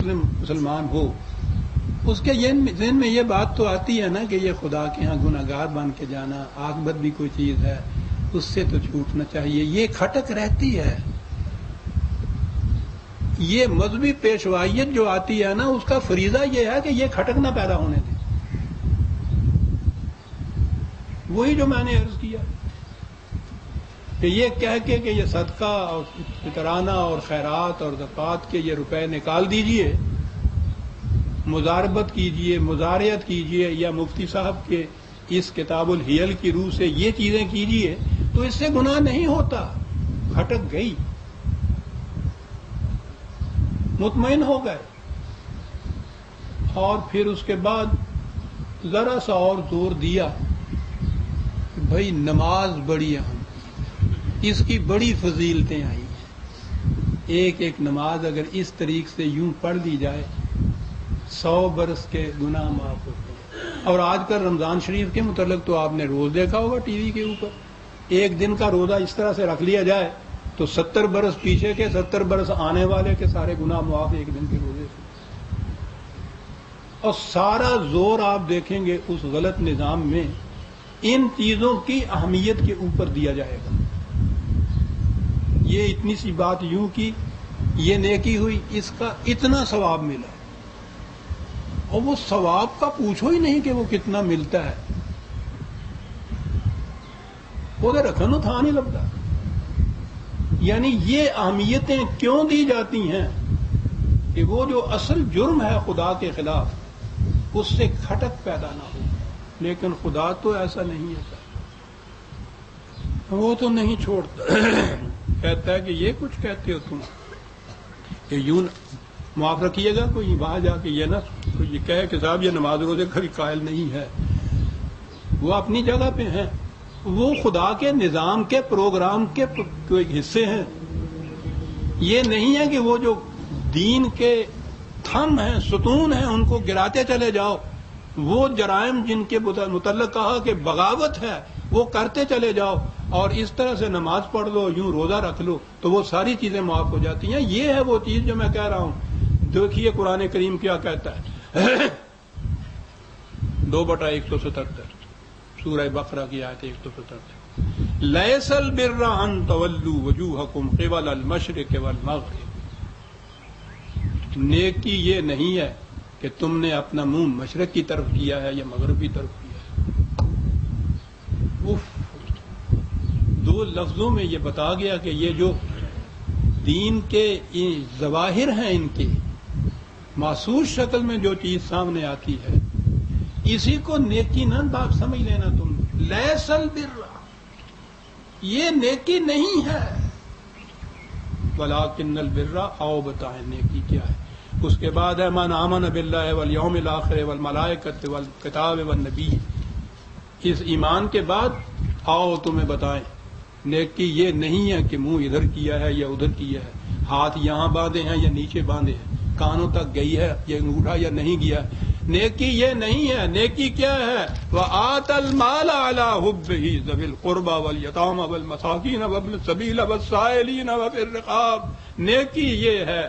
مسلمان ہو اس کے ذہن میں یہ بات تو آتی ہے نا کہ یہ خدا کے ہاں گناہگار بن کے جانا، عاقبت بھی کوئی چیز ہے، اس سے تو چھوٹنا چاہیے. یہ کھٹک رہتی ہے. یہ مذہبی پیشوائیت جو آتی ہے نا، اس کا فریضہ یہ ہے کہ یہ کھٹک نہ پیدا ہونے دے. وہی جو میں نے عرض کیا کہ یہ کہہ کے کہ یہ صدقہ اور فطرانہ اور خیرات اور زکوٰۃ کے یہ روپے نکال دیجئے، مزاربت کیجئے، مزاریت کیجئے، یا مفتی صاحب کے اس کتاب الحیل کی روح سے یہ چیزیں کیجئے، تو اس سے گناہ نہیں ہوتا. کھٹک گئی، مطمئن ہو گئے. اور پھر اس کے بعد ذرا سا اور زور دیا کہ بھائی نماز بڑی اہم، اس کی بڑی فضیلتیں آئی ہیں. ایک ایک نماز اگر اس طریق سے یوں پڑھ لی جائے 100 برس کے گناہ معاف ہوتے ہیں. اور آج کل رمضان شریف کے متعلق تو آپ نے روز دیکھا ہوگا ٹی وی کے اوپر، ایک دن کا روزہ اس طرح سے رکھ لیا جائے تو 70 برس پیچھے کے 70 برس آنے والے کے سارے گناہ معاف ایک دن کے روزے سے. اور سارا زور آپ دیکھیں گے اس غلط نظام میں ان چیزوں کی اہمیت کے اوپر دیا جائے گا. یہ اتنی سی بات یوں کی، یہ نیکی ہوئی، اس کا اتنا ثواب ملا. اور وہ ثواب کا پوچھو ہی نہیں کہ وہ کتنا ملتا ہے، وہ رکھن تھا نہیں لگتا. یعنی یہ اہمیتیں کیوں دی جاتی ہیں کہ وہ جو اصل جرم ہے خدا کے خلاف اس سے کھٹک پیدا نہ ہو. لیکن خدا تو ایسا نہیں ہے، وہ تو نہیں چھوڑتا. کہتا ہے کہ یہ کچھ کہتے ہو تم کہ یوں معاف رکھیے گا. کوئی وہاں جا کے یہ نہ یہ کہے کہ صاحب یہ نماز روزے کا قائل نہیں ہے. وہ اپنی جگہ پہ ہیں، وہ خدا کے نظام کے پروگرام کے حصے ہیں. یہ نہیں ہے کہ وہ جو دین کے تھم ہیں، ستون ہیں، ان کو گراتے چلے جاؤ. وہ جرائم جن کے متعلق کہا کہ بغاوت ہے وہ کرتے چلے جاؤ، اور اس طرح سے نماز پڑھ لو، یوں روزہ رکھ لو تو وہ ساری چیزیں معاف ہو جاتی ہیں. یہ ہے وہ چیز جو میں کہہ رہا ہوں. دیکھیے قرآن کریم کیا کہتا ہے 2/177 سورہ بقرہ کی آیت 177. لیس البر ان تولوا وجوہکم قبل المشرق والمغرب. نیکی یہ نہیں ہے کہ تم نے اپنا منہ مشرق کی طرف کیا ہے یا مغرب کی طرف کیا ہے. دو لفظوں میں یہ بتا گیا کہ یہ جو دین کے ظواہر ہیں، ان کے محسوس شکل میں جو چیز سامنے آتی ہے، اسی کو نیکی نہ بات سمجھ لینا. تم لیس البر، یہ نیکی نہیں ہے. ولکن البر، آؤ بتائیں نیکی کیا ہے. اس کے بعد ہے من آمن باللہ والیوم الآخر والملائکۃ والکتاب والنبی. اس ایمان کے بعد آؤ تمہیں بتائیں نیکی یہ نہیں ہے کہ منہ ادھر کیا ہے یا ادھر کیا ہے، ہاتھ یہاں باندھے ہیں یا نیچے باندھے ہیں، کانوں تک گئی ہے یا انگوٹھا یا نہیں گیا. نیکی یہ نہیں ہے. نیکی کیا ہے؟ وَآتَى الْمَالَ عَلَى حُبِّهِ ذَوِي الْقُرْبَى وَالْيَتَامَى وَالْمَسَاكِينَ وَابْنِ السَّبِيلِ وَالسَّائِلِينَ وَفِي الرِّقَابِ. نیکی یہ ہے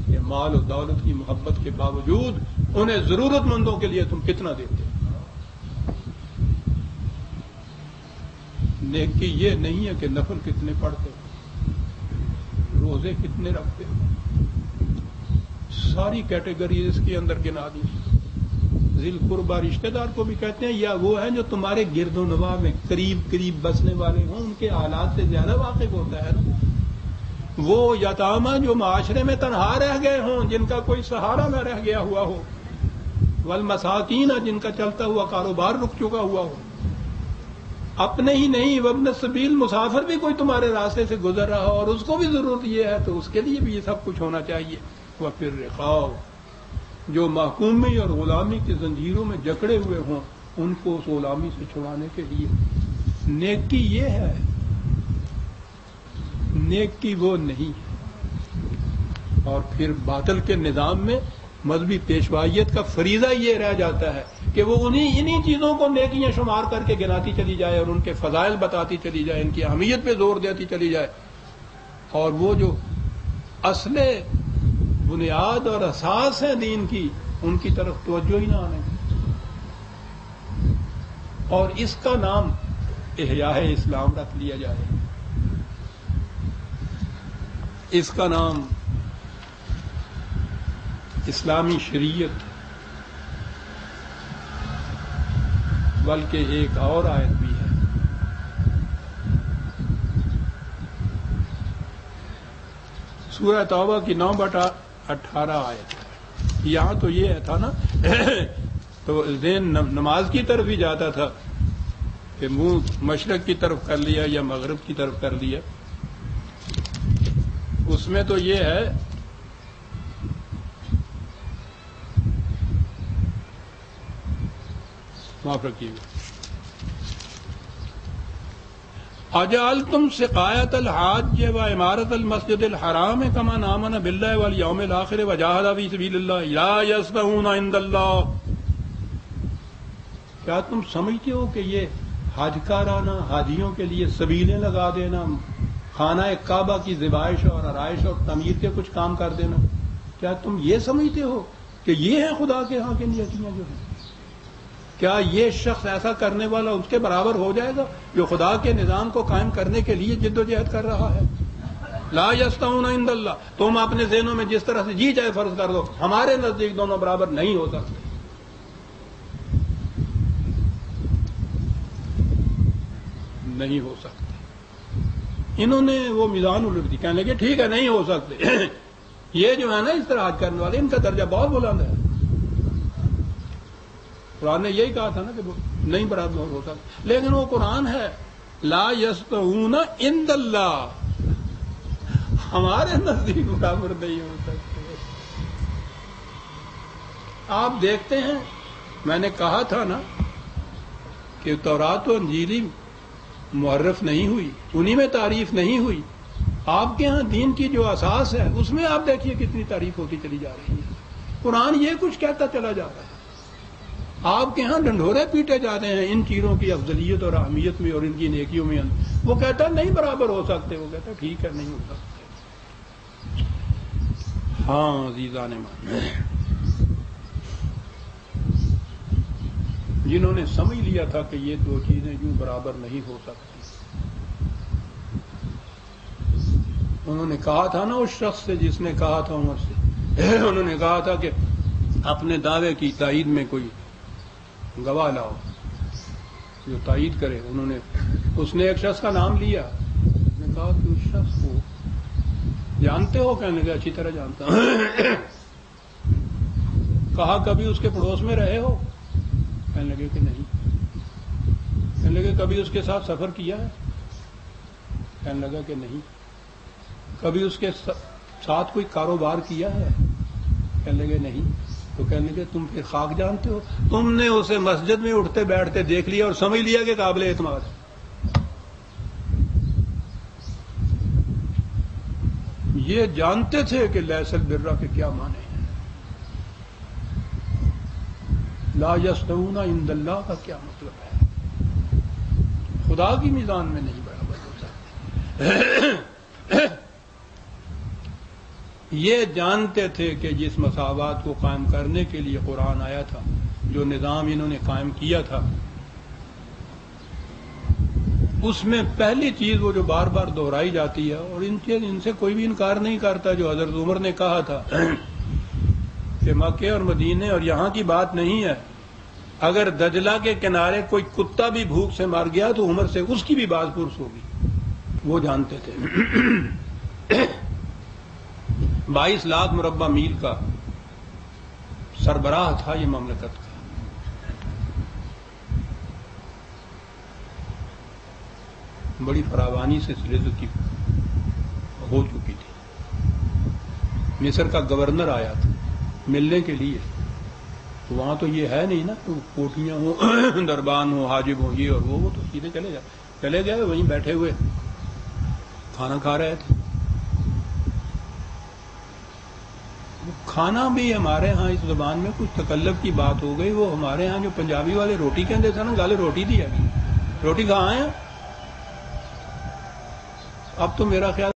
کہ مال و دولت کی محبت کے باوجود انہیں ضرورت مندوں کے لیے تم کتنا دیتے ہو. نیکی یہ نہیں ہے کہ نفل کتنے پڑھتے ہو، روزے کتنے رکھتے ہو. ساری کیٹیگری اس کے اندر گنا دی. ذی القربہ رشتہ دار کو بھی کہتے ہیں، یا وہ ہیں جو تمہارے گرد و نواح میں قریب قریب بسنے والے ہوں، ان کے حالات سے زیادہ واقف ہوتا ہے نا. وہ یتامہ جو معاشرے میں تنہا رہ گئے ہوں، جن کا کوئی سہارا نہ رہ گیا ہوا ہو. والمساکین، جن کا چلتا ہوا کاروبار رک چکا ہوا ہو. اپنے ہی نہیں، وابن السبیل، مسافر بھی کوئی تمہارے راستے سے گزر رہا ہو اور اس کو بھی ضرورت یہ ہے تو اس کے لیے بھی یہ سب کچھ ہونا چاہیے. وفی الرقاب، جو محکومی اور غلامی کی زنجیروں میں جکڑے ہوئے ہوں ان کو اس غلامی سے چھڑانے کے لیے. نیکی یہ ہے، نیکی وہ نہیں. اور پھر باطل کے نظام میں مذہبی پیشوائیت کا فریضہ یہ رہ جاتا ہے کہ وہ انہی چیزوں کو نیکیاں شمار کر کے گناتی چلی جائے اور ان کے فضائل بتاتی چلی جائے، ان کی اہمیت پہ زور دیتی چلی جائے. اور وہ جو اصل بنیاد اور اساس ہے دین کی، ان کی طرف توجہ ہی نہ آنے کی، اور اس کا نام احیاء اسلام رکھ لیا جائے، اس کا نام اسلامی شریعت، بلکہ ایک اور آیت بھی ہے، سورہ توبہ کی 9/18 آیت ہے۔ یہاں تو یہ تھا نا تو ذہن نماز کی طرف ہی جاتا تھا کہ منہ مشرق کی طرف کر لیا یا مغرب کی طرف کر لیا، اس میں تو یہ ہے معاف رکھیے گا، اجعلتم سقایۃ الحاج و عمارت المسجد الحرام کمن آمن باللہ والیوم الآخر وجاہد فی سبیل اللہ لا یستوون عند اللہ، کیا تم سمجھتے ہو کہ یہ حج کارانہ حاجیوں کے لیے سبیلیں لگا دینا، خانہ کعبہ کی ذبائش اور آرائش اور تعمیر کے کچھ کام کر دینا، کیا تم یہ سمجھتے ہو کہ یہ ہیں خدا کے ہاں کے نیتیاں جو ہیں؟ کیا یہ شخص ایسا کرنے والا اس کے برابر ہو جائے گا جو خدا کے نظام کو قائم کرنے کے لیے جد و جہد کر رہا ہے؟ لا یستوون عند اللہ، تم اپنے ذہنوں میں جس طرح سے جی چاہے فرض کر دو، ہمارے نزدیک دونوں برابر نہیں ہو سکتے، نہیں ہو سکتے۔ انہوں نے وہ میزان الٹ دی، کہنے لگے ٹھیک ہے نہیں ہو سکتے، یہ جو ہے نا اس طرح حج کرنے والے ان کا درجہ بہت بلند ہے، قرآن نے یہی کہا تھا نا کہ نہیں برابر ہو سکتا، لیکن وہ قرآن ہے لا یستوون عند اللہ، ہمارے نزدیک برابر نہیں ہو سکتے۔ آپ دیکھتے ہیں، میں نے کہا تھا نا کہ تورات و انجیلی معرف نہیں ہوئی، انہی میں تعریف نہیں ہوئی، آپ کے ہاں دین کی جو اساس ہے اس میں آپ دیکھیے کتنی تعریف ہوتی چلی جا رہی ہے، قرآن یہ کچھ کہتا چلا جاتا ہے، آپ کے ہاں ڈنڈورے پیٹے جاتے ہیں ان چیزوں کی افضلیت اور اہمیت میں اور ان کی نیکیوں میں، وہ کہتا نہیں برابر ہو سکتے، وہ کہتا ٹھیک ہے نہیں ہو سکتے۔ ہاں عزیزان مان، جنہوں نے سمجھ لیا تھا کہ یہ دو چیزیں یوں برابر نہیں ہو سکتی، انہوں نے کہا تھا نا اس شخص سے جس نے کہا تھا عمر سے، انہوں نے کہا تھا کہ اپنے دعوے کی تائید میں کوئی گواہ لاؤ جو تائید کرے، اس نے ایک شخص کا نام لیا، اس نے کہا کہ اس شخص کو جانتے ہو؟ کہنے لگے اچھی طرح جانتا ہوں۔ کہا کبھی اس کے پڑوس میں رہے ہو؟ کہنے لگے کہ نہیں۔ کہنے لگے کبھی اس کے ساتھ سفر کیا ہے؟ کہنے لگا کہ نہیں۔ کبھی اس کے ساتھ کوئی کاروبار کیا ہے؟ کہنے لگے نہیں۔ تو کہنے لگے تم پھر خاک جانتے ہو؟ تم نے اسے مسجد میں اٹھتے بیٹھتے دیکھ لیا اور سمجھ لیا کہ قابل اعتماد ہے۔ یہ جانتے تھے کہ لیس البر کے کیا معنی ہیں، لا یستوون عند اللہ کا کیا مطلب ہے، خدا کی میزان میں نہیں برابر ہو سکتے۔ یہ جانتے تھے کہ جس مساوات کو قائم کرنے کے لیے قرآن آیا تھا، جو نظام انہوں نے قائم کیا تھا، اس میں پہلی چیز وہ جو بار بار دہرائی جاتی ہے، اور ان سے کوئی بھی انکار نہیں کرتا، جو حضرت عمر نے کہا تھا کہ مکے اور مدینے اور یہاں کی بات نہیں ہے، اگر دجلہ کے کنارے کوئی کتا بھی بھوک سے مر گیا تو عمر سے اس کی بھی باز پرس ہوگی، وہ جانتے تھے۔ 22 لاکھ مربع میل کا سربراہ تھا یہ مملکت کا، بڑی فراوانی سے رزق کی ہو چکی تھی۔ مصر کا گورنر آیا تھا ملنے کے لیے، تو وہاں تو یہ ہے نہیں نا تو کوٹیاں ہوں، دربان ہوں، حاجب ہوں، یہ اور وہ تو سیدھے چلے گئے وہیں بیٹھے ہوئے کھانا کھا رہے تھے۔ کھانا بھی ہمارے ہاں اس زبان میں کچھ تکلف کی بات ہو گئی، وہ ہمارے ہاں جو پنجابی والے روٹی کہتے تھے نا، گالے روٹی دی ہے، روٹی کہاں ہے؟ اب تو میرا خیال